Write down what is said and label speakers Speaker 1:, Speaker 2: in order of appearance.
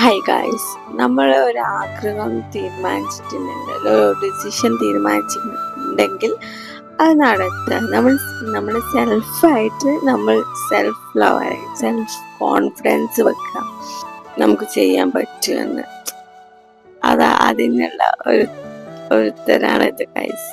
Speaker 1: Hi guys, നമ്മൾ ഒരു ആഗ്രഹം തീരുമാനിച്ചിട്ടുണ്ടെങ്കിൽ ഒരു ഡിസിഷൻ തീരുമാനിച്ചിട്ടുണ്ടെങ്കിൽ അത് നടത്തുക. നമ്മൾ സെൽഫായിട്ട് നമ്മൾ സെൽഫ് ലവ് സെൽഫ് കോൺഫിഡൻസ് വെക്കുക, നമുക്ക് ചെയ്യാൻ പറ്റുമെന്ന്. അതിനുള്ള ഒരു ഉത്തരാണ് ഇത് ഗായ്സ്.